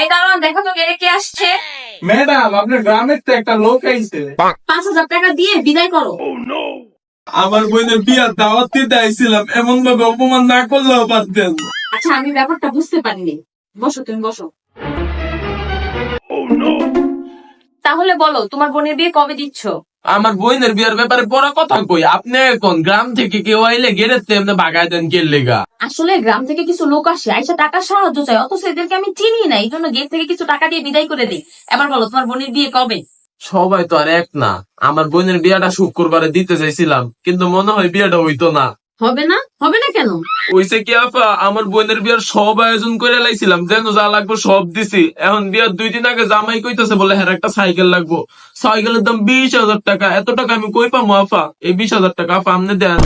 এই দাঁড়ান, দেখো তো কে আসছে। ম্যাডাম, আপনার গ্রামের তো একটা লোক আইছে। 5,000 টাকা দিয়ে বিদায় করো। আমার বোনের বিয়ার দাওয়াত দিতে আইছিলাম, এমন ভাবে অপমান না করলেও পারতেন। আচ্ছা, আমি ব্যাপারটা বুঝতে পারিনি। বসো, তুমি বসো। তাহলে বলো, তোমার বোনের বিয়ে কবে দিচ্ছ? আমার বোনের বিয়ার ব্যাপারে বড় কথা কই, আপনি এখন গ্রাম থেকে কেউ আইলে গেড়েছে এমনি বাগায় দেন কে লেগা। আসলে গ্রাম থেকে কিছু লোক আসে, আইসা টাকা সাহায্য চাই, অথচ এদেরকে আমি চিনি না, এই জন্য গেট থেকে কিছু টাকা দিয়ে বিদায় করে দিই। এবার বলো, তোমার বোনের বিয়ে কবে? সবাই তো আর এক না। আমার বোনের বিয়াটা শুক্রবারে দিতে চাইছিলাম, কিন্তু মনে হয় বিয়াটা হইতো না। হবে না? হবে না কেন? ওইসে কি আপা, আমার বোনের বিয়ার সব আয়োজন করে লাইছিলাম, যেন যা লাগবে সব দিছি। এখন বিয়ার 2 দিন আগে জামাই কইতেছে বলে হ্যাঁ একটা সাইকেল লাগবো। সাইকেলের দাম 20,000 টাকা। এত টাকা আমি কই পাবো আপা? এই 20,000 টাকা আপা আপনি দেন।